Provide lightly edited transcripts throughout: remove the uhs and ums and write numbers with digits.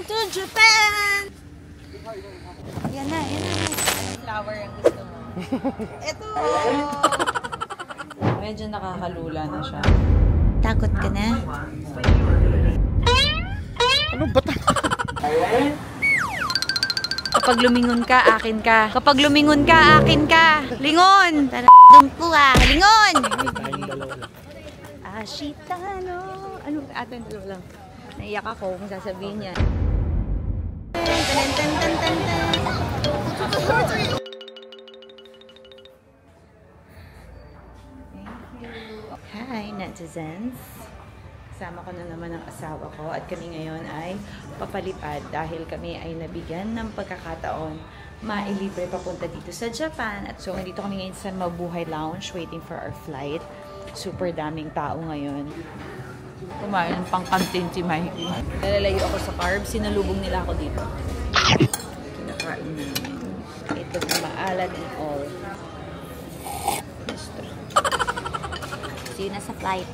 Welcome to Japan! Yan na, yan na. Flower ang gusto mo. Ito! Medyo nakakalula na siya. Takot ka na? Ano ba ito? Kapag lumingon ka, akin ka. Kapag lumingon ka, akin ka. Lingon! Dumpo ah! Lingon! Ashita, no? Ano? Atin, dalawa lang. Naiyak ako kung sasabihin niya. Hi, netizens! Kasama ko na naman ang asawa ko at kami ngayon ay papalipad dahil kami ay nabigyan ng pagkakataon mailibre papunta dito sa Japan. At so, nandito kami ngayon sa Mabuhay Lounge waiting for our flight. Super daming tao ngayon. Kumain ng pang-canteen si Mikey. Nalalayo ako sa carbs. Sinalubong nila ako dito. Kinakain namin. Ito na maalat and all. See you na sa flight.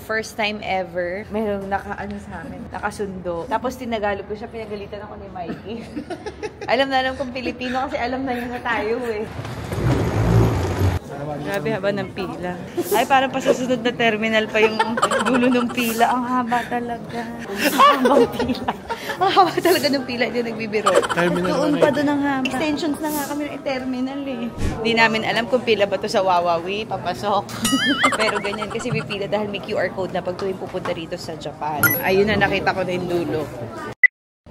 First time ever, mayroong sa amin, nakasundo. Tapos tinagalog ko siya, pinagalitan ako ni Mikey. Alam na alam kong Pilipino kasi alam na yun na tayo eh. Grabe haba ng pila. Ay, parang pa sa sunod na terminal pa yung dulo ng pila. Ang haba talaga. Ang habang pila. Ang haba talaga ng pila, hindi nagbibiro. Doon pa doon ang haba. Extensions na nga kami ng terminal eh. Hindi namin alam kung pila ba to sa Wawawi, papasok. Pero ganyan kasi may pila dahil may QR code na pag tuwing pupunta rito sa Japan. Ayun na, nakita ko na yung dulo.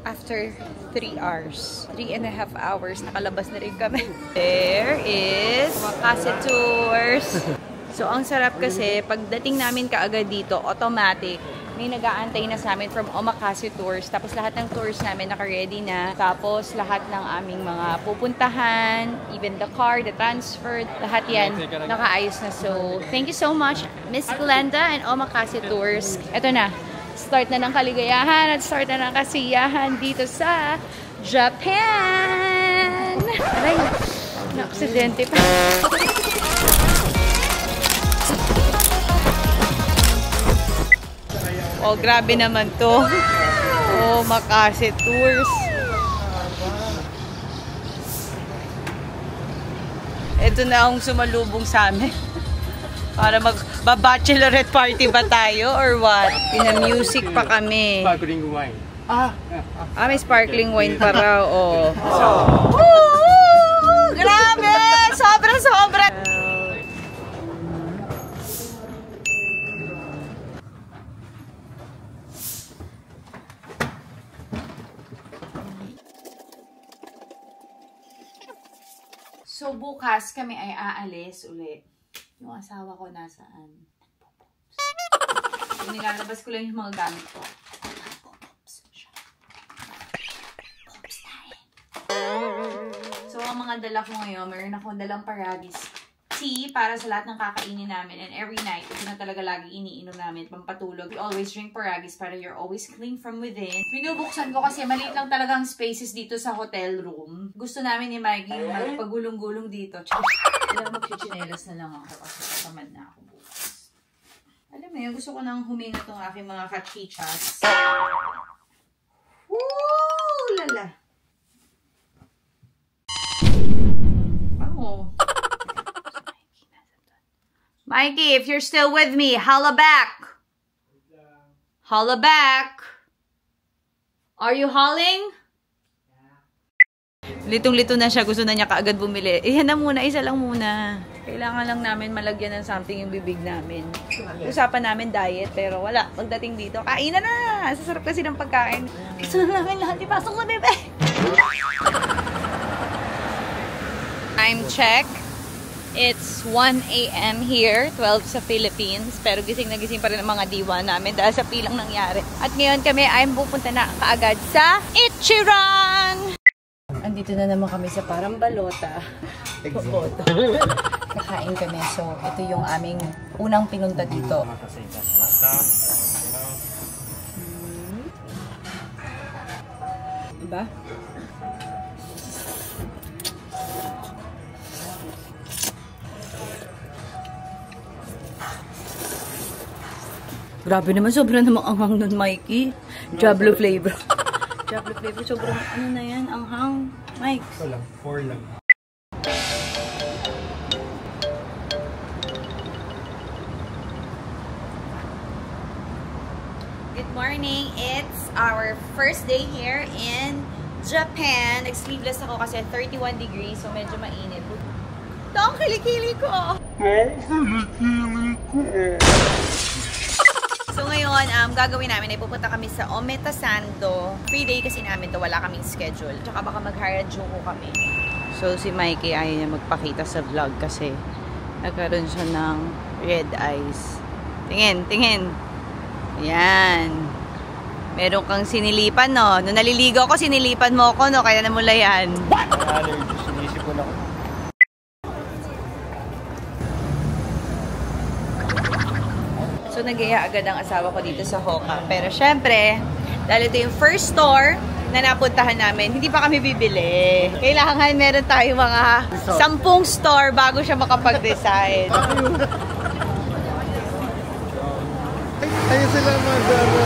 After 3 hours, 3.5 hours, nakalabas na rin kami. There is Omakase Tours. So, ang sarap kasi, pagdating namin kaagad dito, automatic, may nag-aantay na sa amin from Omakase Tours. Tapos lahat ng tours namin naka-ready na. Tapos lahat ng aming mga pupuntahan, even the car, the transfer, lahat yan nakaayos na. So, thank you so much, Miss Glenda and Omakase Tours. Ito na. Start na ng kaligayahan at start na ng kasiyahan dito sa Japan! Aray, na-aksidente pa. Oh, grabe naman to. Oh, Omakase Tours. Ito na ang sumalubong sa amin. Para mag-bachelorette party ba tayo or what? Pina-music pa kami. Sparkling wine. May sparkling wine pa raw. Oh. Woo! Grabe! Sobra-sobra! So, bukas kami ay aalis ulit. Yung asawa ko nasaan? So, nilalabas ko lang yung mga gamit ko. So, ang mga dala ko ngayon, meron akong dalang Paragis tea para sa lahat ng kakainin namin. And every night, ito na talaga lagi iniinom namin, pampatulog. We always drink Paragis para you're always clean from within. Binubuksan ko kasi maliit lang talagang spaces dito sa hotel room. Gusto namin ni Mikey magpagulong-gulong dito. Alam, magchichinelas na lang ako kasi katamad na ako bukas. Alam mo yun, gusto ko nang huminga tong aking mga kachichas. Woo! Lala! Bango! Mikey, if you're still with me, holla back! Holla back! Are you hauling? Litong-lito na siya. Gusto na niya kaagad bumili. Yan na muna. Isa lang muna. Kailangan lang namin malagyan ng something yung bibig namin. Usapan namin diet, pero wala. Pagdating dito, kainan na! Sasarap kasi ng pagkain. Gusto na namin lahat. Ipasok na, bebe! Time check. It's 1 AM here, 12 sa Philippines. Pero gising na gising pa rin ang mga diwa namin dahil sa pilang nangyari. At ngayon kami ay pupunta na kaagad sa Ichiran! Andito na naman kami sa parang balota. Kakain kami. So, ito yung aming unang pinunta dito. Diba? Grabe naman, sobrang namang anghang nun, Mikey. Diablo flavor. Diablo flavor, sobrang ano na yan, anghang. Mike. Ito lang, 4 lang. Good morning. It's our first day here in Japan. Nag-sleeveless ako kasi 31 degrees, so medyo mainit. Ito ang kilikili ko. So ngayon, gagawin namin ay pupunta kami sa Ometasando. Free day kasi namin to, wala kaming schedule. Tsaka baka mag-Harajuku kami. So si Mikey ayaw niya magpakita sa vlog kasi nagkaroon siya ng red eyes. Tingin, tingin. Yan. Meron kang sinilipan, no? Nung naliligo ako, sinilipan mo ako, no? Kaya namula yan. Allergy, sinisipon ako. So, nag-iya agad ang asawa ko dito sa Hoka. Pero, syempre, dahil ito yung first store na napuntahan namin, hindi pa kami bibili. Kailangan meron tayo mga 10 store bago siya makapag-decide. Ayun sila mag-ano.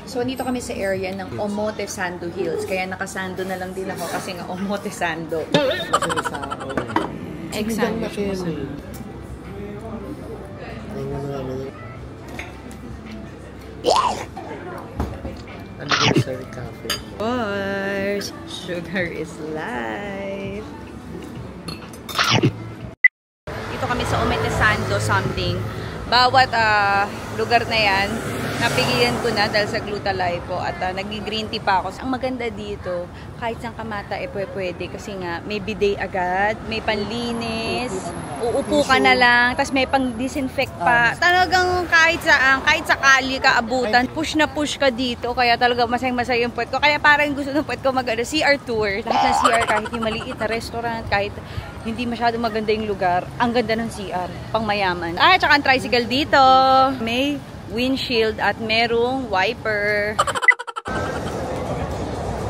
So, dito kami sa area ng Omotesando Hills. Kaya nakasando na lang din ako kasi nga Omotesando. Exactly. Anniversary cafe. Of course, sugar is life. Dito kami sa Omotesando something. Bawat lugar na yan, napigilan ko na dahil sa Glutathione at nag-green tea pa ako. Ang maganda dito, kahit saan kamata pwede kasi nga may bidet agad, may panlinis, uupo ka na lang, tapos may pang-disinfect pa. Talagang kahit sakali ka abutan, push na push ka dito, kaya talaga masayang-masaya yung puwet ko. Kaya parang gusto ng puwet ko CR tour. Lahat ng CR, kahit yung maliit na restaurant, kahit hindi masyadong maganda yung lugar, ang ganda ng CR, pang mayaman. Tsaka ang tricycle dito, may windshield at merong wiper.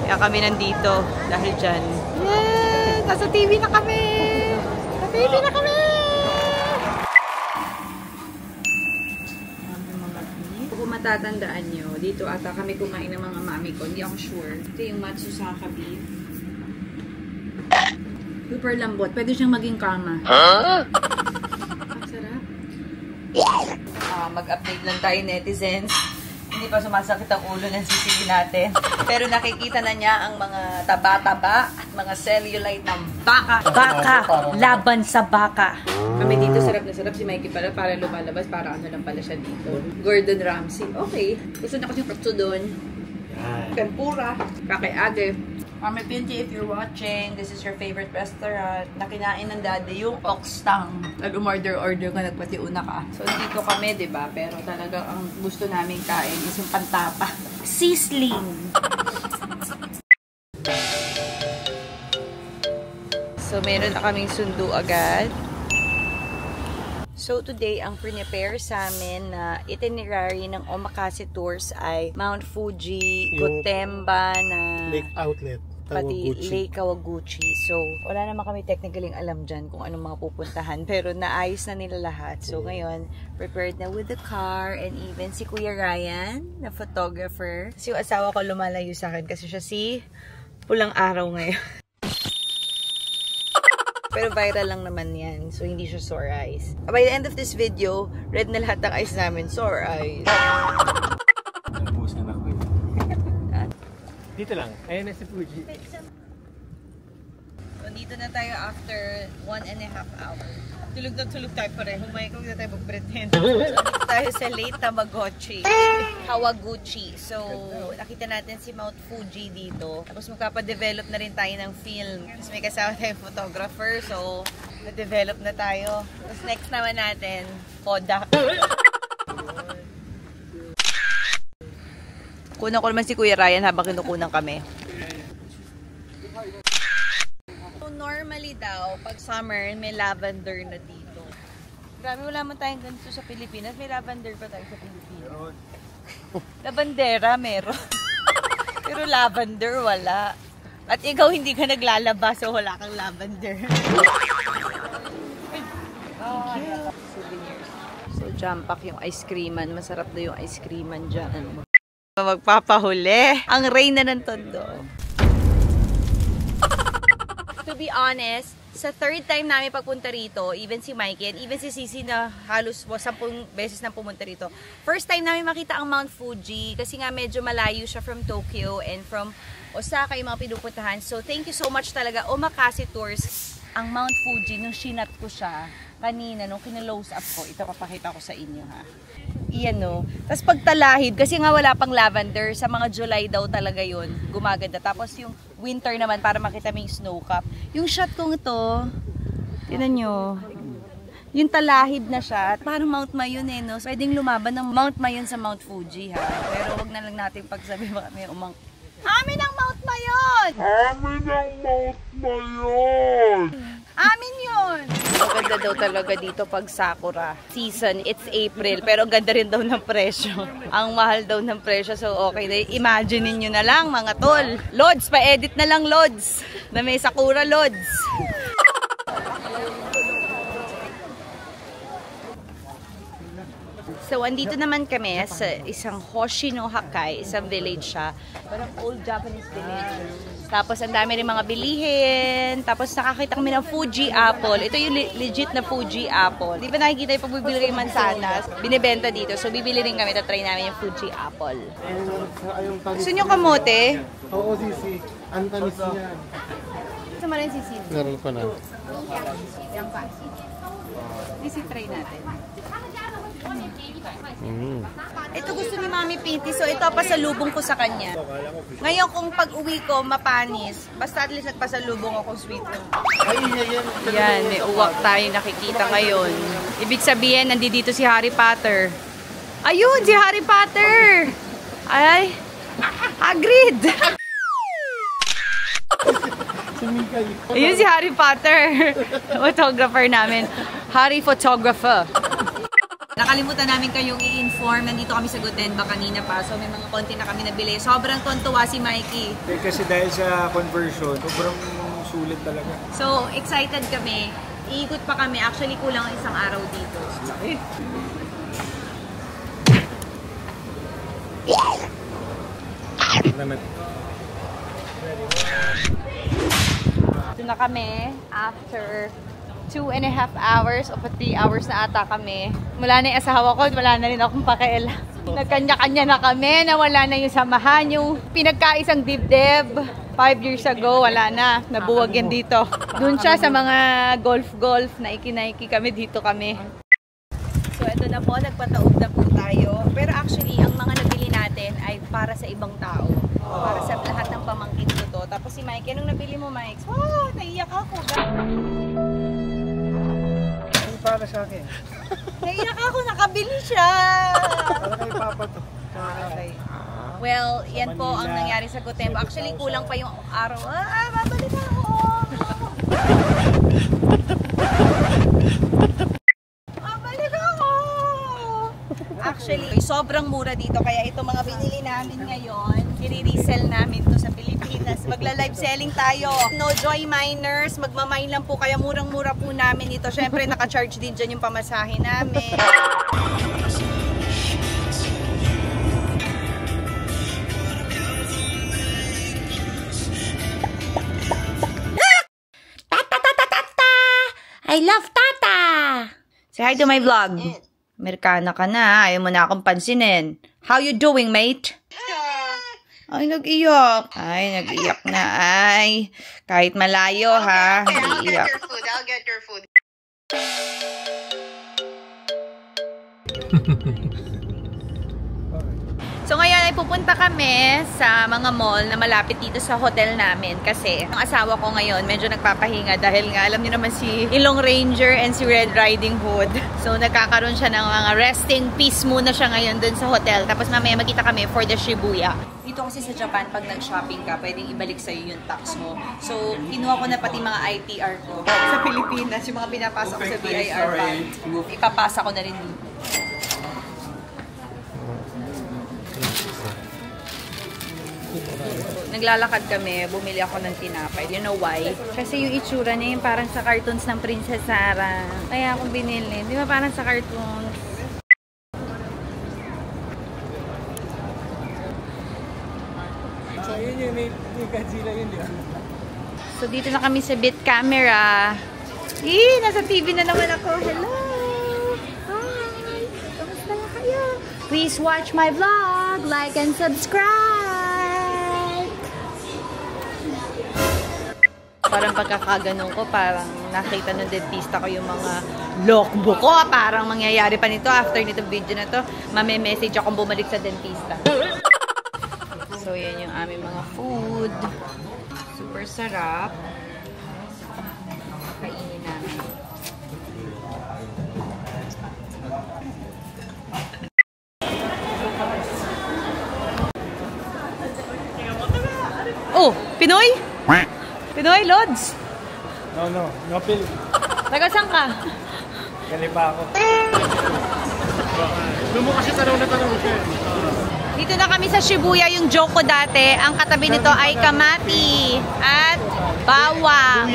Kaya kami nandito dahil dyan. Yay! Nasa TV na kami! Nasa TV na kami! Kung matatandaan nyo, dito ata kami kumain ng mga mami ko. Hindi ako sure. Ito yung Matsusaka beef. Super lambot. Pwede siyang maging kama. Huh? Ang sarap. Mag-update lang tayo, netizens. Hindi pa sumasakit ang ulo ng sisili natin. Pero nakikita na niya ang mga taba-taba at mga cellulite ng baka. Baka! Laban sa baka. Kami dito, sarap na sarap. Si Mikey pala, para lumalabas. Para ano lang pala siya dito. Gordon Ramsay. Okay. Gusto na ko siyang katsudon. Tempura. Kakiage. Mami Pinti, if you're watching, this is your favorite restaurant na kinain ng daddy, yung oxtang. Nag-order ka, nagpatiuna ka. So, dito kami, diba? Pero talaga ang gusto namin kain is yung pantapa. Sizzling! So, meron na kaming sundo agad. So, today, ang prepare sa amin na itinerary ng Omakase Tours ay Mount Fuji, Gotemba na Lake Outlet, pati Kawaguchi. Lake Kawaguchi. So, wala naman kami technically alam dyan kung anong mga pupuntahan. Pero naayos na nila lahat. So, ngayon, prepared na with the car and even si Kuya Ryan, na photographer. Kasi yung asawa ko lumalayo sa akin kasi siya si Pulang Araw ngayon. Pero viral lang naman yan. So, hindi siya sore eyes. By the end of this video, red na lahat ng eyes namin. Sore eyes. Nalabos na ako. Dito lang. Ayan na si Fuji. So, dito na tayo after 1.5 hours. Tulog na tulog tayo pareho. May kung na tayo mag-pretend. So, dito tayo sa Lake Tamagotchi. Kawaguchi. So, nakita natin si Mount Fuji dito. Tapos magpapadevelop na rin tayo ng film. Tapos may kasama tayong photographer. So, na-develop na tayo. Tapos next naman natin, Kodak. Kunan ko naman si Kuya Ryan habang kinukunan kami. So, normally daw, pag summer, may lavender na dito. Grabe, wala man tayong ganito sa Pilipinas. May lavender pa tayo sa Pilipinas. Lavandera, meron. Pero lavender, wala. At ikaw hindi ka naglalaba, so wala kang lavender. Souvenirs. So, jam pack yung ice creaman. Masarap na yung ice creaman dyan. Magpapahuli. Ang reyna ng Tondo. To be honest, sa third time namin pagpunta rito, even si Mikey and even si Sisi na halos 10 beses na pumunta rito. First time namin makita ang Mount Fuji kasi nga medyo malayo siya from Tokyo and from Osaka yung mga pinupuntahan. So thank you so much talaga Omakase Tours. Ang Mount Fuji, nung sinat ko siya kanina, nung kinalose up ko, ito papakita ko sa inyo ha. Iyan no. Tapos pagtalahib, kasi nga wala pang lavender, sa mga July daw talaga yun, gumaganda. Tapos yung winter naman, para makita mo yung snow cap. Yung shot kong ito, tinan nyo, yung talahib na shot, parang Mount Mayon eh, no? Pwedeng lumaban ng Mount Mayon sa Mount Fuji ha. Pero wag na lang natin pagsabi baka may Amin ang Mount Mayon! Amin ang Mount Mayon! Amin yun! Maganda daw talaga dito pag Sakura season. It's April, pero ganda rin daw ng presyo. Ang mahal daw ng presyo, so okay. Imagine niyo na lang mga tol. Lods, pa-edit na lang Lods. Na may Sakura Lods. So, andito naman kami sa isang Hoshino-Hakkai, isang village siya. Parang old Japanese village. Tapos, ang dami rin mga bilihin. Tapos, nakakita kami ng Fuji apple. Ito yung legit na Fuji apple. Di ba nakikita yung pagbibili rin mansanas? Binibenta dito. So, bibili rin kami. Try namin yung Fuji apple. Gusto nyo kamote? Oo, Sisi. Ang tamis niyan. Gusto mo rin sisi? Meron ko na. Yan pa. Sisi try natin. Ito gusto ni Mami Pinty, so ito pasalubong ko sa kanya. Ngayon kung pag-uwi ko mapanis, basta at least nagpasalubong ako sweet. Yan, may uwak tayo nakikita ngayon. Ibig sabihin, nandito si Harry Potter. Ayun, si Harry Potter! Ay, Hagrid! Ayun si Harry Potter. Photographer namin. Harry Photographer. Nakalimutan namin kayong i-inform. Nandito kami sa Gotemba kanina pa. So may mga konti na kami nabili. Sobrang tontuwa si Mikey. Kasi dahil sa conversion, sobrang sulit talaga. So excited kami. Iikot pa kami. Actually kulang isang araw dito. Ito na kami after 2.5 hours o 3 hours na ata kami. Wala na yung asawa ko, wala na rin akong pakialam. Nagkanya-kanya na kami, nawala na yung samahan, yung pinagkaisang dibdib. 5 years ago, wala na. Nabuwag yan dito. Doon siya sa mga golf-golf na ikinaiki kami, dito kami. So, ito na po, nagpataob na po tayo. Pero actually, ang mga nabili natin ay para sa ibang tao. Para sa lahat ng pamangkin ko to. Tapos si Mike, anong nabili mo, Mike? Oh, naiyak ako. Para sa akin. Naiyak ako, nakabili siya. Para kay Papa to. Okay. Well, yan po ang nangyari sa Gotemba. Actually, kulang pa yung araw. Babalik ako. Babalik ako. Actually, sobrang mura dito. Kaya ito mga binili namin ngayon, i-resell namin to sa Pilipinas. Magla-live selling tayo. No Joy Miners, magmamine lang po. Kaya murang-mura po namin ito. Syempre, naka-charge din dyan yung pamasahe namin. I love Tata! Say hi to my vlog. Amerikana ka na, ayaw mo na akong pansinin. How you doing, mate? Ay, nag-iyak. Ay, nag-iyak na. Ay, kahit malayo, ha? Nag-iyak. I'll get your food. So ngayon ay pupunta kami sa mga mall na malapit dito sa hotel namin kasi ang asawa ko ngayon medyo nagpapahinga dahil nga alam niyo naman si Ilong Ranger and si Red Riding Hood. So nagkakaroon siya ng mga resting peace muna siya ngayon dun sa hotel. Tapos mamaya magkita kami for the Shibuya. Dito kasi sa Japan, pag nag-shopping ka, pwedeng ibalik sa'yo yung tax mo. So kinuha ko na pati mga ITR ko sa Pilipinas, yung mga pinapasok ko sa BIR bank. Ipapasa ko na rin dito. Naglalakad kami, bumili ako ng tinapay. You know why? Kasi yung itsura niya yung parang sa cartoons ng Princess Sarah. Kaya ako binili. Di ba parang sa cartoons? Yun yun, may Godzilla yun, di ba? So, dito na kami sa Bit Camera. Nasa TV na naman ako. Hello! Hi! Kamusta na kayo? Please watch my vlog, like and subscribe! Parang pagkakaganon ko, parang nakita ng dentista ko yung mga logbook ko. Parang mangyayari pa nito after nito video na to. Mame-message akong bumalik sa dentista. So, yan yung aming mga food. Super sarap. Kainin namin. Oh, Pinoy? Pinoy, Lods? No, Nopil. Taga-saan ka? Galipa ako. Doon mo kasi tanong na tanong siya. Dito na kami sa Shibuya, yung joke ko dati. Ang katabi nito ay Kamati at Bawang.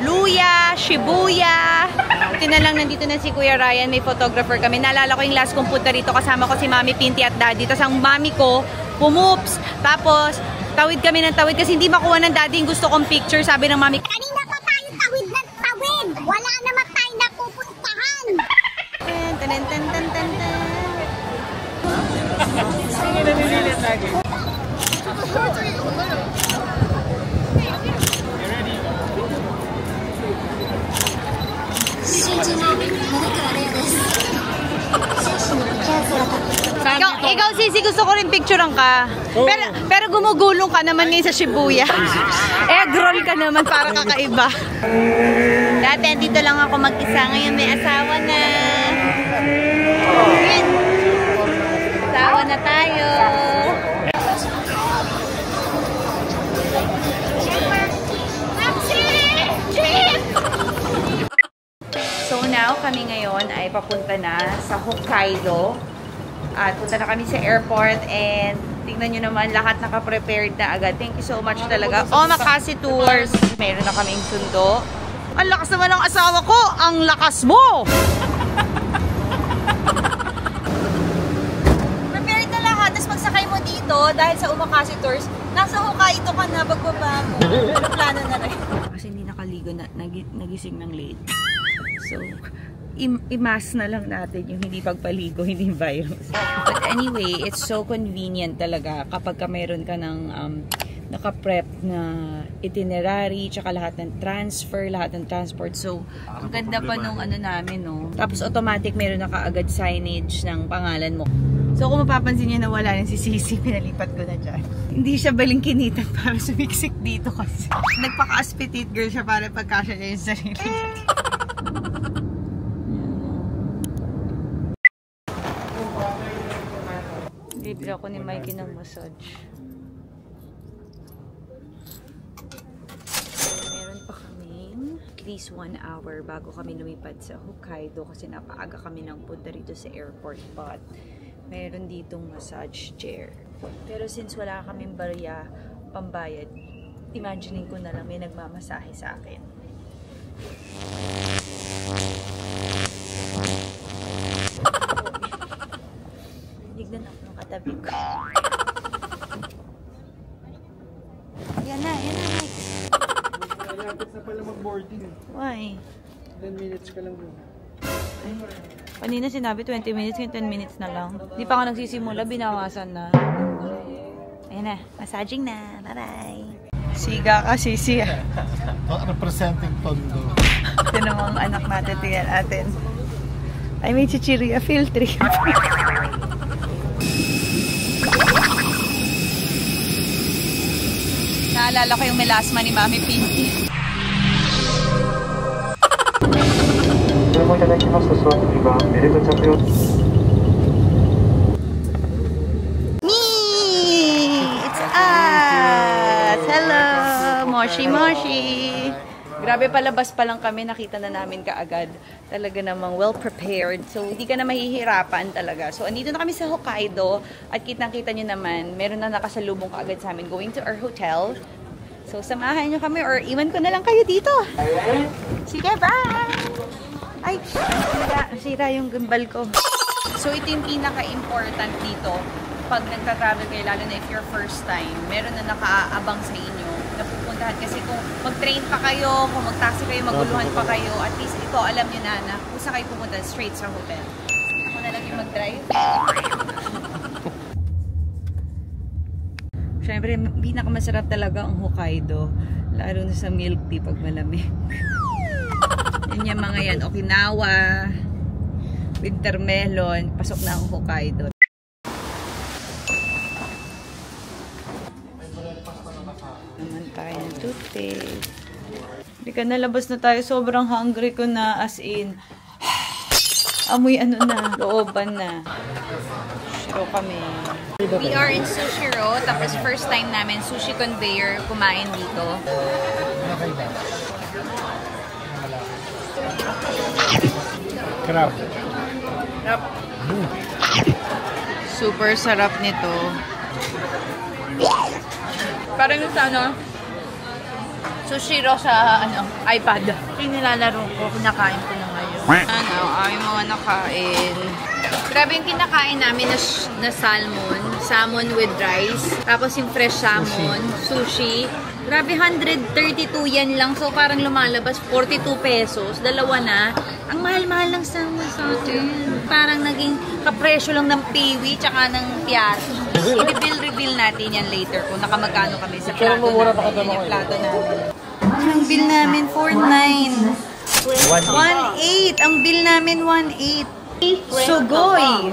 Luya, Shibuya. Buti na lang nandito na si Kuya Ryan, may photographer kami. Naalala ko yung last kong punta rito, kasama ko si Mami Pinti at Daddy. Tapos ang mami ko, pumups. Tapos, tawid kami ng tawid kasi hindi makuha ng Daddy yung gusto kong picture. Sabi ng Mami, kanina pa tayo tawid ng tawid. Wala naman tayo napupuntahan. Sige, nanililit lagi. Ikaw Sisi, gusto ko rin picturean ka. Pero gumugulong ka naman ngayon sa Shibuya. Egg roll ka naman para kakaiba. Dati dito lang ako mag-isa, ngayon may asawa na. Asawa na tayo. So now, kami ngayon ay papunta na sa Hokkaido. At punta na kami sa airport and tingnan nyo naman, lahat naka-prepared na agad. Thank you so much talaga. Omakase Tours. Meron na kaming sundo. Ang lakas naman ng asawa ko! Ang lakas mo! Prepared na lahat. Tapos pagsakay mo dito, dahil sa Omakase Tours, nasa Hokkaido ka na, bagbaba mo. Plano na rin. Kasi hindi nakaligo na, nagising ng late. So, i-mask na lang natin yung hindi pagpaligo, hindi virus. But anyway, it's so convenient talaga kapag ka meron ka ng naka-prep na itinerary, tsaka lahat ng transfer, lahat ng transport. So, ang ganda pa nung ano namin, no? Tapos automatic meron na kaagad signage ng pangalan mo. So, kung mapapansin nyo na wala na si Sisi, pinalipat ko na dyan. Hindi siya balingkinitan para sumiksik dito kasi. Nagpaka-aspetite girl siya para pagkasya niya yung sarili niya. Libre ako ni Mikey ng massage. Meron pa kaming at least 1 hour bago kami lumipad sa Hokkaido kasi napaaga kami ng punta rito sa airport. But meron ditong massage chair. Pero since wala kaming barya pambayad, imagining ko na lang may nagmamasahe sa akin. Nignan ako ng katabi ko. Yan na, Mike. Malapit na pala mag-boarding. Why? 10 minutes ka lang dun. Kanina sinabi 20 minutes, yung 10 minutes na lang. Di pa ako nagsisimula, binawasan na. Ayan na, massaging na. Bye-bye. Siga ka, Sisi. Representing Tondo. Ito namang anak natin, tingnan natin. Ay, may chichirya field trip. Naalala ko yung melasma ni Mami Pinky. It's us! Hello! Moshi Moshi! Grabe, palabas pa lang kami, nakita na namin kaagad. Talaga namang well prepared. So, hindi ka na mahihirapan talaga. So, andito na kami sa Hokkaido at kitang-kita nyo naman, meron na nakasalubong kaagad sa amin going to our hotel. So, samahan nyo kami or iwan ko na lang kayo dito. Sige, bye! Ay, sira yung gimbal ko. So, ito yung pinaka-important dito. Pag nagta-travel kayo, lalo na if you're first time, meron na nakaabang sa inyo na pupuntahan. Kasi kung mag-train pa kayo, kung mag-taxi kayo, maguluhan pa kayo, at least ito, alam nyo na kung saan kayo pupunta, straight sa hotel. Ako na lang yung mag-drive. Siyempre, pinakamasarap talaga ang Hokkaido. Lalo na sa milk tea pag malamig. Yan yung mga yan. Okinawa, winter melon, pasok na ang Hokkaido. Naman tayo ng toothpaste. Hindi ka nalabas na tayo. Sobrang hungry ko na, as in. Amoy ano na, looban na. Shiro kami. We are in Sushiro. Tapos first time namin, sushi conveyor, kumain dito. Crab. Sarap. Super sarap nito. Parang yung sa ano, Sushiro sa ano, iPad. Yung nilalaro ko, kinakain ko na ngayon. Ano, ayaw mga nakain. Grabe yung kinakain namin na salmon with rice. Tapos yung fresh salmon, sushi. Grabe, 132 yan lang. So parang lumalabas, 42 pesos. Dalawa na. Ang mahal-mahal ng salmon sa atin. Parang naging kapresyo lang ng piwi tsaka ng piyaso. I-reveal natin yan later kung nakamagkano kami sa plato namin. Yung plato namin. Ang bill namin, 4.9. 1.8. Ang bill namin, 1.8. Sogoy!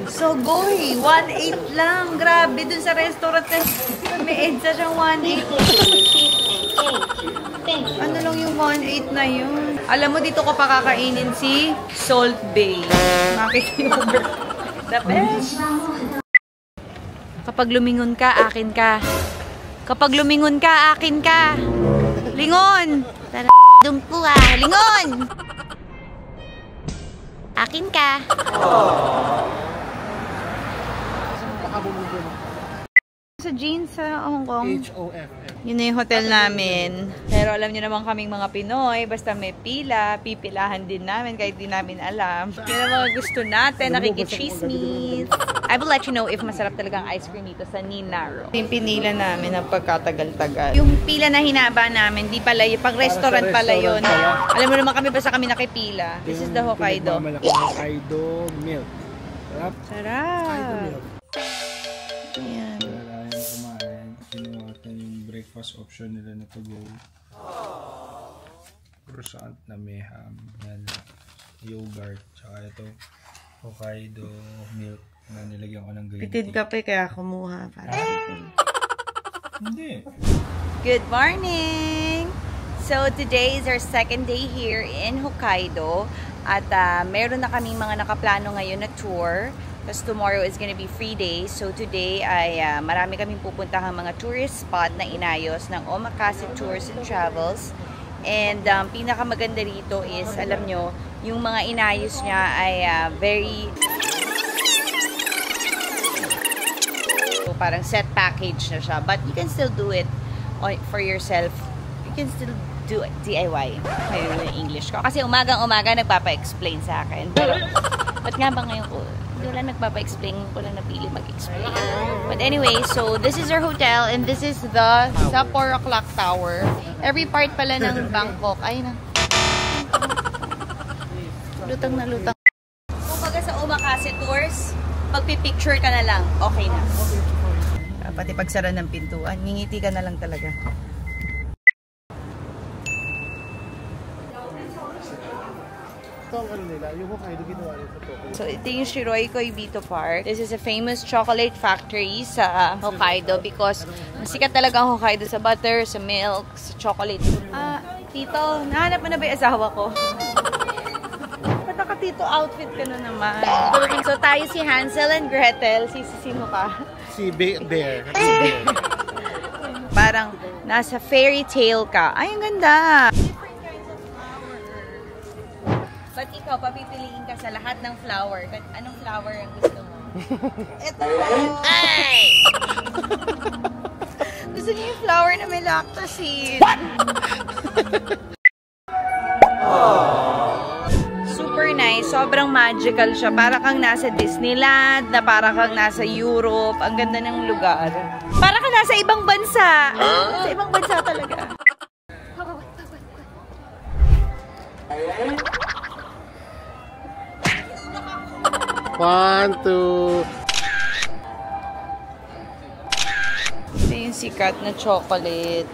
Sogoy! 1.8 lang. Grabe, dun sa restaurant na may EDSA siyang 1.8. Ano lang yung 1.8 na yun? Alam mo, dito ko pakakainin si Salt Bay. Makikiyogurt. The best! Kapag lumingon ka, akin ka. Kapag lumingon ka, akin ka. Lingon! Tara, dumpo ah. Lingon! Akin ka. Sa jeans sa Hong Kong. HOFF. Yun na yung hotel namin. Pero alam nyo naman kaming mga Pinoy, basta may pila, pipilahan din namin kahit di namin alam. Yun ang mga gusto natin, nakikichismis. I will let you know if masarap talaga ang ice cream dito sa Ninaro. Yung pinila namin ang pagkatagal-tagal. Yung pila na hinaba namin, di pala yung pag restaurant pala yun. Alam mo naman kami, basta kami nakipila. This is the Hokkaido. Hokkaido milk. Sarap. Sarap. Hokkaido milk. Ayan. Kinuha yung breakfast option nila na to go. Croissant na may ham, yan, yogurt, tsaka ito Hokkaido milk na nilagyan ko ng green tea. Pitid kape kaya kumuha para Hindi. Good morning! So today is our second day here in Hokkaido at meron na kaming mga nakaplano ngayon na tour. Tapos tomorrow is gonna be free day. So today ay marami kaming pupuntahang mga tourist spot na inayos ng Omakase Tours and Travels. And pinakamaganda rito is, alam nyo, yung mga inayos niya ay very so, parang set package na siya. But you can still do it for yourself. You can still do DIY. Ayun yung English ko. Kasi umagang-umaga nagpapa-explain sa akin. Pero, ba't nga ba ngayon ko? Hindi lang nagpapa-explain ko lang napili mag-explain. But anyway, so this is our hotel and this is the Sapporo Clock Tower. Every part pala ng Bangkok. Ay na. Lutang na lutang. Kumbaga sa Omakase Tours, magpipicture ka na lang. Okay na. Pati pagsara ng pintuan, ngingiti ka na lang talaga. So, ito yung Shiroikoi Bito Park. This is a famous chocolate factory sa Hokkaido because masikat talaga ang Hokkaido sa butter, sa milk, sa chocolate. Tito, nahanap mo na ba yung asawa ko? Ba't naka-tito outfit ka na naman? So, tayo si Hansel and Gretel. Sino ka? Si Bear. Parang nasa fairy tale ka. Ay, ang ganda! Ba't ikaw, papipiliin ka sa lahat ng flower? Anong flower ang gusto mo? Ito! Ay! Gusto niyo yung flower na may lactacid. Super nice. Sobrang magical siya. Para kang nasa Disneyland, na para kang nasa Europe. Ang ganda ng lugar. Para kang nasa ibang bansa. Sa ibang bansa talaga. One, two. Ito yung sikat na chocolate.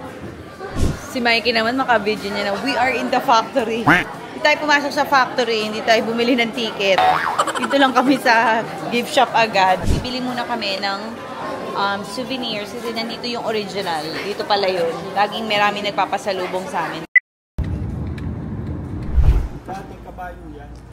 Si Mikey naman makabidyo niya na, we are in the factory. Hindi tayo pumasok sa factory, hindi tayo bumili ng ticket. Dito lang kami sa gift shop agad. Bibili muna kami ng souvenirs kasi nandito yung original. Dito pala yun. Laging marami nagpapasalubong sa amin.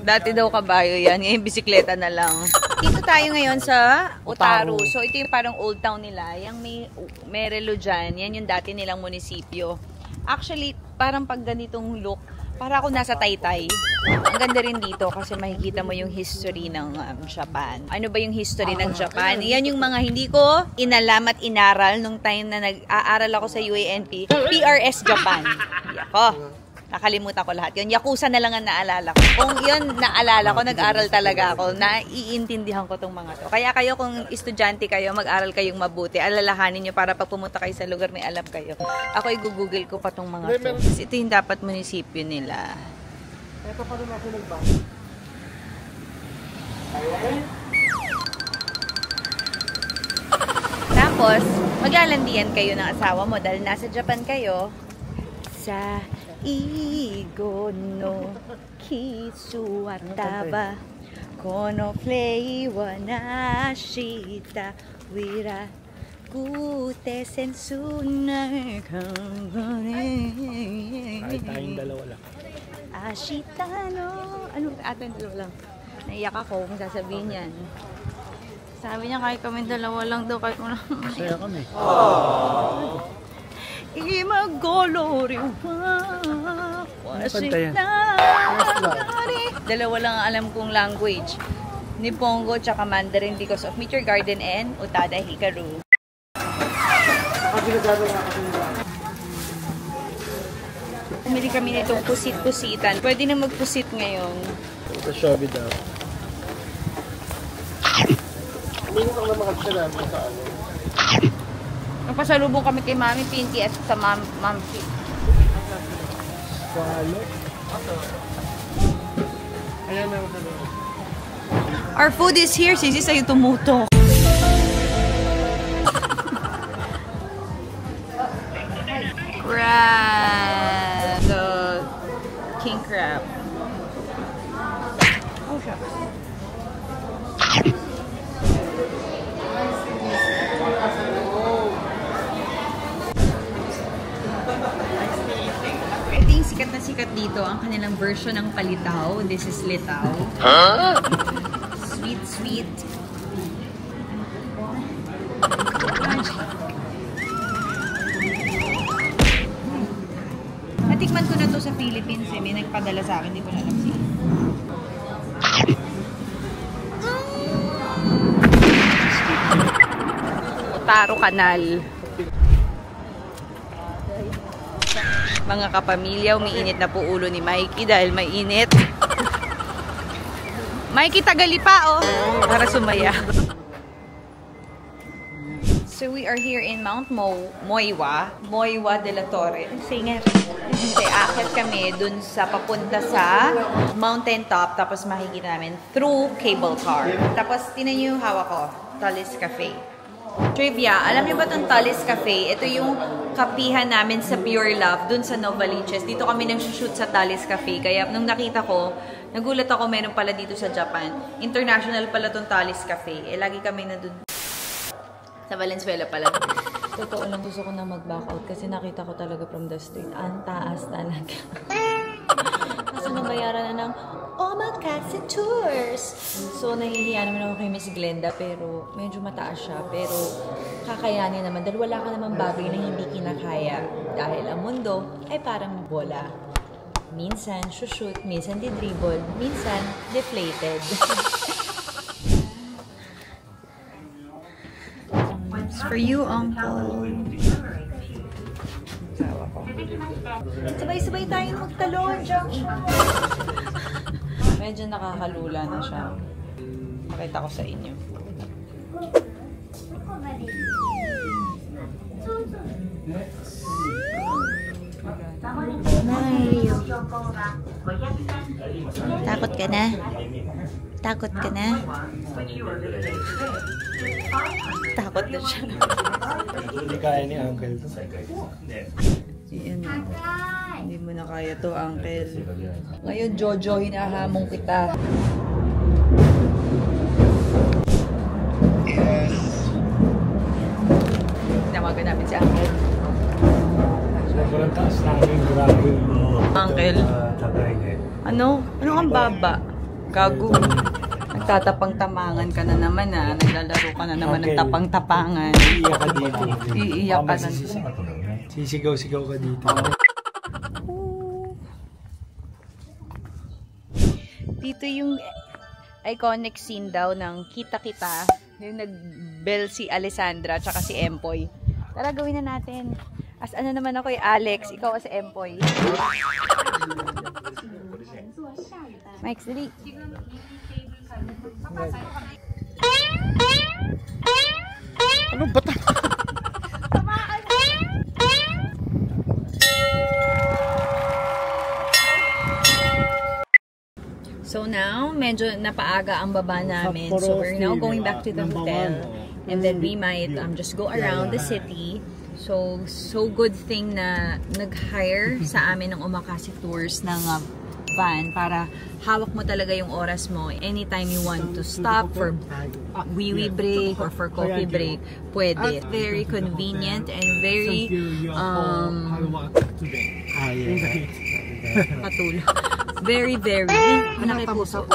Dati daw kabayo yan. Ngayon bisikleta na lang. Dito tayo ngayon sa Otaru. So ito yung parang old town nila. Yung may Merelo dyan. Yan yung dati nilang munisipyo. Actually, parang pag ganitong look, para ako nasa Taytay. Ang ganda rin dito kasi makikita mo yung history ng Japan. Ano ba yung history ng Japan? Yan yung mga hindi ko inalam at inaral nung time na nag-aaral ako sa UANP. PRS Japan. Yako. Nakalimutan ko lahat yun. Yakuza na lang ang naalala ko. Kung yun naalala ko, nag-aral talaga ako. Naiintindihan ko tong mga to. Kaya kayo kung estudyante kayo, mag-aral kayong mabuti. Alalahanin nyo para pag pumunta kayo sa lugar may alam kayo. Ako i-google ko pa tong mga to. Ito yung dapat munisipyo nila. Ito pa rin ako nagbago. Tapos, maglalandian kayo ng asawa mo dahil nasa Japan kayo. Sa Igo no kisu wataba kono play wa nashita wira kute sensu na kangane. Kahit tayong dalawa lang. Ashita no. Ano? Atin dalawa lang. Naiyak ako kung sasabihin yan. Sabi niya kahit kami dalawa lang daw kahit mo lang. Masaya kami. Imagolori Dalawa lang ang alam kong language. Nippongo tsaka Mandarin because of Meet Your Garden and Utada Hikaru. Pumili kami nitong pusit-pusitan. Pwede na magpusit ngayon. Ito Shopee daw. Hindi ko na makapsala sa ano. Nagpasalubong kami kay Mami Pinky at sa Ma'am Fit. Swalo. Ayan na ako. Our food is here. Sisi sa'yo tumutok. Crab. The king crab. Oh, shucks. Sikat na sikat dito ang kanilang version ng palitaw. This is litaw. Huh? Sweet, sweet. Natikman ko na to sa Philippines eh. May nagpadala sa akin. Hindi ko na alam siya. Otaru Canal. Mga kapamilya, umiinit na po ulo ni Mikey dahil mainit. Mikey, tagali pa, oh! Para sumaya. So we are here in Mount Moiwa de la Torre. Singer. Kasi akit kami dun sa papunta sa mountain top, tapos makikita namin through cable car. Tapos tinan niyo yung hawak ko, Tully's Cafe. Trivia, alam niyo ba itong Tully's Cafe? Ito yung kapihan namin sa Pure Love dun sa Novaliches. Dito kami nag-shoot sa Tully's Cafe. Kaya nung nakita ko, nagulat ako meron pala dito sa Japan. International pala itong Tully's Cafe. Eh, lagi kami na dun sa Valenzuela pala. Totoo lang, gusto ko na mag-back out kasi nakita ko talaga from the street. Ang taas talaga. Kasi naman bayaran na ng Omakase Tours. So, nahihiya naman ako kay Miss Glenda, pero medyo mataas siya. Pero, kakayanin naman. Dahil wala ka naman bagay na hindi kinakaya. Dahil ang mundo ay parang bola. Minsan, shoot, minsan di-dribble, minsan deflated. It's for you, Uncle. Sawa ko. Sabay-sabay tayong magtalon, Junction. Medyo nakakalula na siya. Pakita ko sa inyo. Mario. Takot ka na? Takot ka na? Takot na siya. Hindi kaya ni Uncle to. Yan. Hindi mo na kaya to, Uncle. Ngayon, Jojo, hinahamong kita. Yes. Tinawagan namin si Uncle. Sobrang taas namin, grabe. Uncle? Ano? Ano ang baba? Gago. Nagtatapang-tamangan ka na naman ah. Naglalaro ka na naman ng tapang-tapangan. Iiyak ka dito. Iiyak ka na. Sisigaw-sigaw ka dito. Dito yung iconic scene daw ng Kita-Kita. Yung nag-bell si Alessandra tsaka si Empoy. Tara, gawin na natin. As ano naman ako Alex, ikaw as Empoy. Mike, dali. Ano ba ito? So now, medyo napaaga ang baba namin. So we're now going back to the hotel. And then we might just go around the city. So good thing na nag-hire sa amin ng Omakase Tours ng van para hawak mo talaga yung oras mo. Anytime you want to stop for wee-wee break or for coffee break, pwede. Very convenient and very patulo. Very, nakipuso.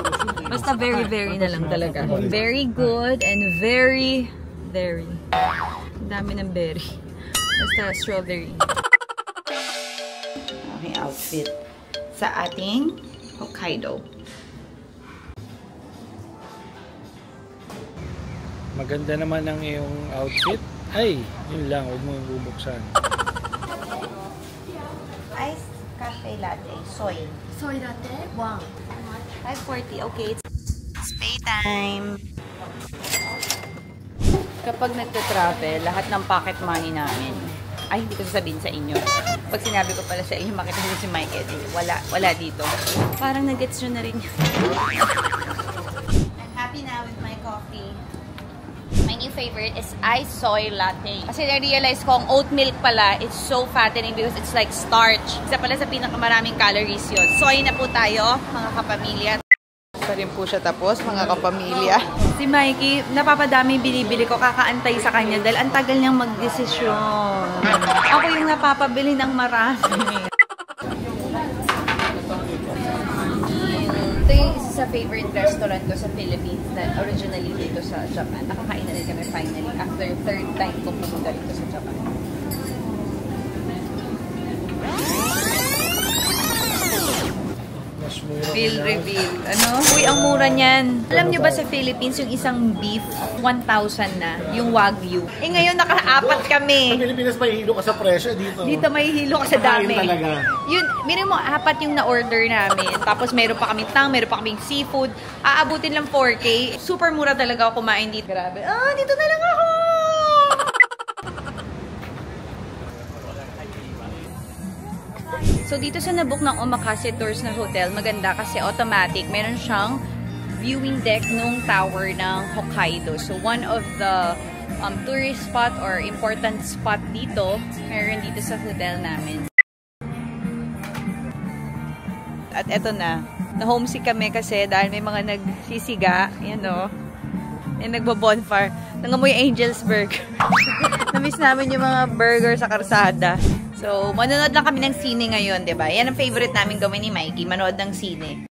Basta very, very na lang talaga. Very good and very. Ang dami ng berry. Basta strawberry. Okay, outfit sa ating Hokkaido. Maganda naman ang iyong outfit. Ay, yun lang. Huwag mo yung bubuksan. Iced cafe latte. Soy. Soy latte, 1. 540. Okay, it's pay time. Kapag nagta-travel, lahat ng pocket money namin, ay, hindi ko sasabihin sa inyo. Pag sinabi ko pala sa inyo, makita nyo si Mike, wala dito. Parang nag-gets nyo na rin yun. I'm happy now with my coffee. My new favorite is iced soy latte. Kasi na-realize ko, ang oat milk pala, it's so fattening because it's like starch. Isa pala sa pinakamaraming calories yun. Soy na po tayo, mga kapamilya. Pa rin po siya tapos, mga kapamilya. Si Mikey, napapadami binibili ko, kakaantay sa kanya dahil ang tagal niyang magdesisyon. Ako yung napapabili ng marami. Ito yung isa sa favorite restaurant ko sa Philippines na originally dito sa Japan. Nakakain na rin kami finally after third time ko pumunta dito sa Japan. Feel reveal. Ano? Uy, ang mura niyan. Alam niyo ba sa Philippines, yung isang beef, 1,000 na. Yung Wagyu. Eh ngayon, naka-apat kami. Sa Pilipinas may hilo ka sa presyo dito. Dito may hilo ka sa dami. Kain talaga. Yun, mirin mo, 4 yung na-order namin. Tapos meron pa kaming tang, meron pa kaming seafood. Aabutin lang 4K. Super mura talaga ako kumain dito. Grabe. Dito na lang ako! So, dito sa nabook ng Omakase Tours na hotel, maganda kasi automatic. Meron siyang viewing deck nung tower ng Hokkaido. So, one of the tourist spot or important spot dito, meron dito sa hotel namin. At eto na. Na-homesick kami kasi dahil may mga nagsisiga. Yan o. Yung nagbo-bonfire. Nangamoy Angels Burger. Na-miss namin yung mga burger sa karsada. So, manonood lang kami ng sine ngayon, diba? Yan ang favorite namin gawin ni Mikey, manood ng sine.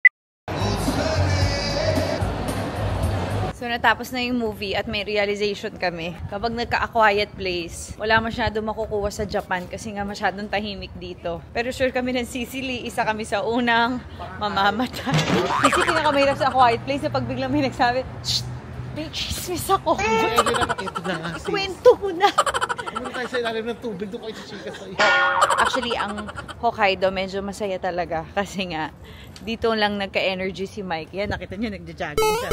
So, natapos na yung movie at may realization kami. Kapag nagka-a-quiet place, wala masyado makukuha sa Japan kasi nga masyadong tahimik dito. Pero sure kami ng Sicily, isa kami sa unang mamamatay. Kasi pinakamahirap sa quiet place na pag biglang may nagsabi, shh! May chismis ako! Kwento mo na! Ano tayo sa ilalim ng tubig? Doon kayo chika sa'yo. Actually, ang Hokkaido medyo masaya talaga kasi nga dito lang nagka-energy si Mike. Yan, nakita niyo, nagja-jogging siya.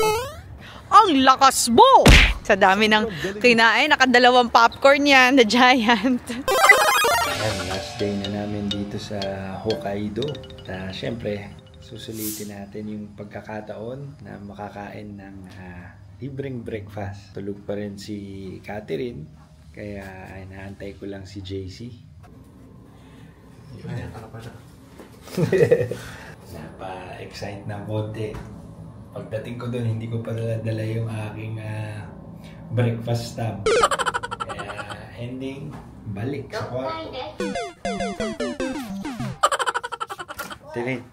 Ang lakas mo! Sa dami ng kinain, nakadalawang popcorn yan, the giant. And last day na namin dito sa Hokkaido. Siyempre, susulitin natin yung pagkakataon na makakain ng libreng breakfast. Tulog pa rin si Catherine, kaya inaantay ko lang si JC. Napa-excite ng konti. Pagdating ko doon, hindi ko pa dala yung aking breakfast tab. Kaya ending, balik sa kwarto. Tirin,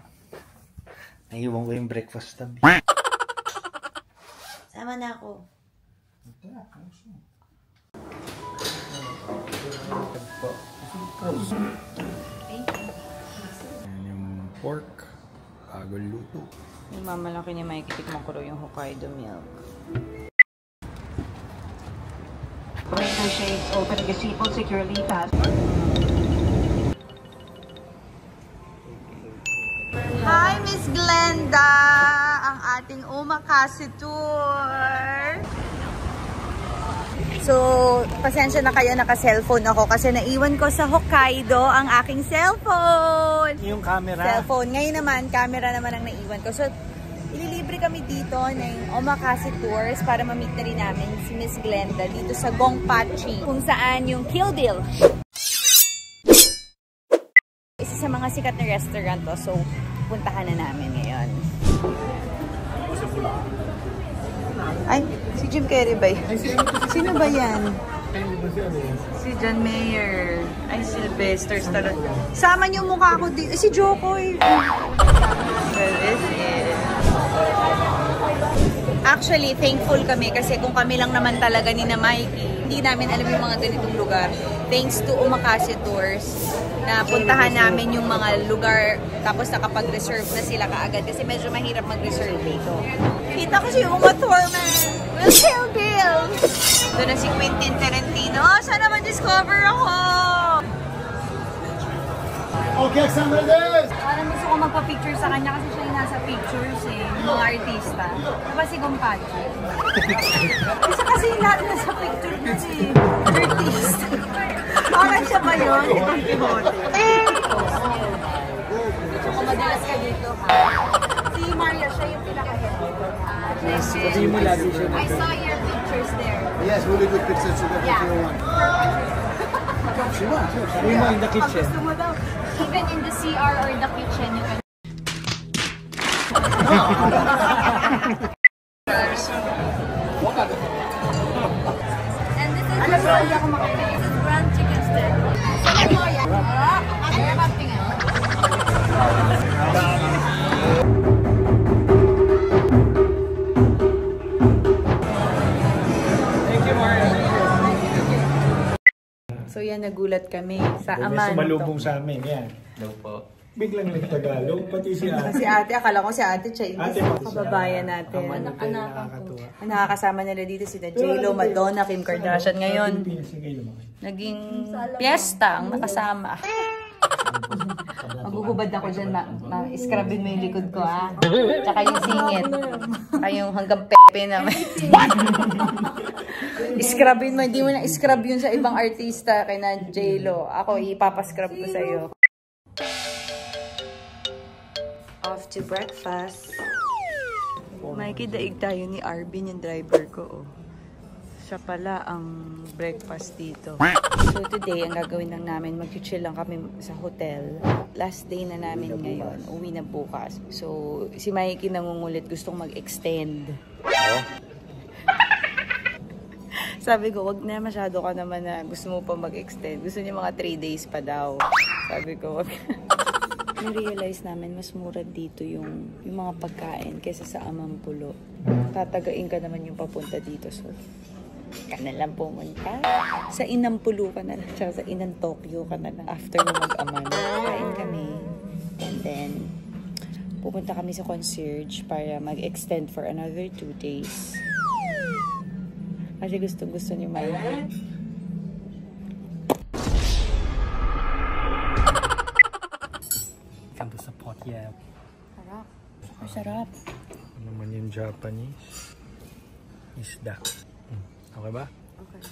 naiwan ko yung breakfast tab. Sama na ako. Yan yung pork, bagong luto. Yung mamalaki niya makikitikman ko rin yung Hokkaido milk. Window shades open, gazebo securely fast. Hi, Miss Glenda! Ang ating omakase tour! So, pasensya na kayo, naka-cellphone ako kasi naiwan ko sa Hokkaido ang aking cellphone! Yung camera. Cellphone. Ngayon naman, camera naman ang naiwan ko. So, ililibre kami dito ng omakase tours para ma-meet na rin namin si Miss Glenda dito sa Gongpachi, kung saan yung Kill Bill. Isa sa mga sikat na restaurant to, so puntahan na namin ngayon. Ay, si Jim Carrey ba yan? Sino ba yan? Si John Mayer. Ay, Sylvester Stallone. Sama niyo mukha ko dito. Si Jokoy. Well, this is... Actually, thankful kami kasi kung kami lang naman talaga ni na Mikey, hindi namin alam yung mga ganitong lugar. Thanks to Omakase Tours, na puntahan namin yung mga lugar tapos nakapag-reserve na sila kaagad kasi medyo mahirap mag-reserve dito. Kita ko si Uma Thurman. Will Kill Bill. Doon na si Quentin Tarantino. Oh, sana ma-discover ako! Okay, Xander! Parang gusto ko magpa-picture sa kanya kasi siya yung nasa pictures eh. Yung mga artista. Diba si Gompachi? kasi lahat nasa picture na si artista. Parang siya ba yun? Itong Quixote. So, madalas ka dito ha? Si Maria, siya yung pinaka-head dito. I saw your pictures there. Yes, really good pictures. So that's what you want. She wants. We want in the kitchen. Gusto mo daw. Even in the CR or the kitchen, you can... And this is brand chicken stick. So yan, nagulat kami sa aman. Sumalubong sa amin, yan. Hello po. Biglang nagtagalog, pati si ate. Si ate, akala ko si ate Chinese. Ate, kababayan natin. Anak-anak. Ang nakakasama nila dito si J-Lo, Madonna, Kim Kardashian. Ngayon, naging piyesta ang nakasama. Magugubad ako dyan, ma-scrubin mo yung likod ko, ha? Tsaka yung singit. Tsaka yung hanggang pepe naman. Scrubin mo, hindi mo na scrub yun sa ibang artista kay na J-Lo. Ako, ipapascrub ko sa'yo. Off to breakfast. Mikey, daig tayo ni Arvin, yung driver ko, oh. Siya pala ang breakfast dito. So today, ang gagawin lang namin, mag-chill lang kami sa hotel. Last day na namin ngayon. Uwi na bukas. So, si Mikey nangungulit, gustong mag-extend. Sabi ko, wag na, masyado ka naman na gusto mo pa mag-extend. Gusto niya mga 3 days pa daw. Sabi ko, wag. Na-realize namin, mas mura dito yung mga pagkain kaysa sa Amampulo. Tatagain ka naman yung papunta dito. So, ka na lang pumunta. Sa Inampulo ka na lang. Tsaka sa Inang Tokyo ka na lang. After mo mag-aman, kain kami. And then, pupunta kami sa concierge para mag-extend for another 2 days. Kasi gusto ni Mike. Kanto sa pot, yeah. Sarap. Masarap. Ano naman yung Japanese? Isda. Okay ba? Okay.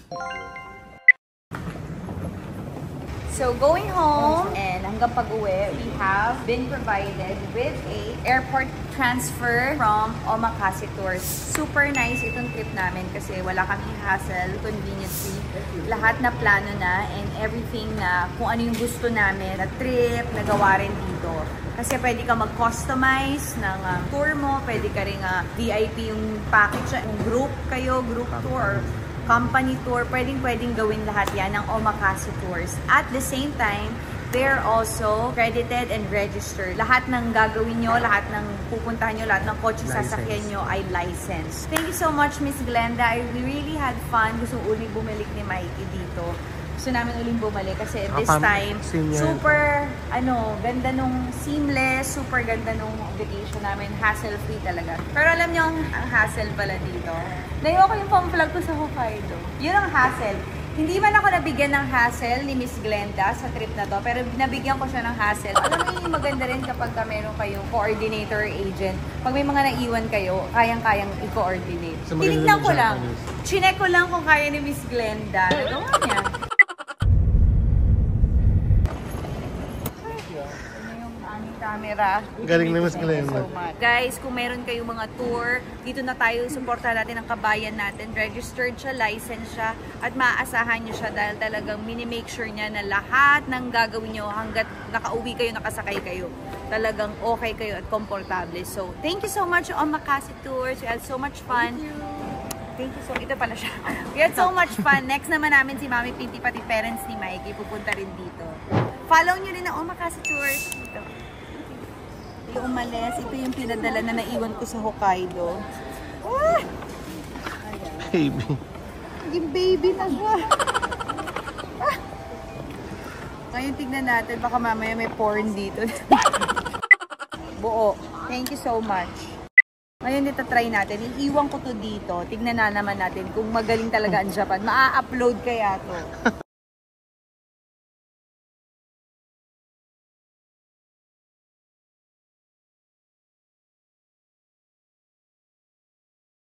So, going home and hanggang pag-uwi, we have been provided with a airport transfer from Omakase Tours. Super nice itong trip namin kasi wala kaming hassle, convenience fee. Lahat na plano na and everything na kung ano yung gusto namin na trip, nagawa rin dito. Kasi pwede ka mag-customize ng tour mo, pwede ka rin VIP yung package, yung group kayo, group tour, or company tour, pwedeng gawin lahat yan ng Omakase Tours. At the same time, they're also credited and registered. Lahat ng gagawin nyo, lahat ng pupuntahan nyo, lahat ng kotse sasakyan nyo ay licensed. Thank you so much, Miss Glenda. We really had fun. Gusto uling bumalik ni Mikey dito. Gusto namin uling bumalik kasi this time, super, ganda nung seamless, super ganda nung vacation namin, hassle-free talaga. Pero alam nyo, ang hassle pala dito. Naiwan ko yung pang-vlog ko sa Hokkaido. Yun ang hassle. Hindi man ako nabigyan ng hassle ni Miss Glenda sa trip na to, pero nabigyan ko siya ng hassle. Alam mo yung maganda rin kapag meron kayong coordinator agent. Pag may mga naiwan kayo, kayang-kayang i-coordinate. So, tinignan ko lang. Chinek ko lang kung kaya ni Miss Glenda. Nagawa niya. Camera. Galing na Miss Glenda. So guys, kung meron kayong mga tour, dito na tayo, supportan natin ang kabayan natin. Registered siya, licensed siya, at maaasahan nyo siya dahil talagang mini-make sure niya na lahat ng gagawin nyo hanggat nakauwi kayo, nakasakay kayo, talagang okay kayo at komportable. So, thank you so much Omakase Tours. We had so much fun. Thank you so much. Ito pala siya. We had so much fun. Next naman namin si Mami Pinti, pati parents ni Mikey, pupunta rin dito. Follow nyo rin ang Omakase Tours. Ito. Umalis. Ito yung pinadala na naiwan ko sa Hokkaido. Ah! Baby. Naging baby na siya. Ah! Ngayon tignan natin. Baka mamaya may porn dito. Buo. Thank you so much. Ngayon dito try natin. Iiwan ko to dito. Tignan na naman natin kung magaling talaga ang Japan. Maa-upload kaya to.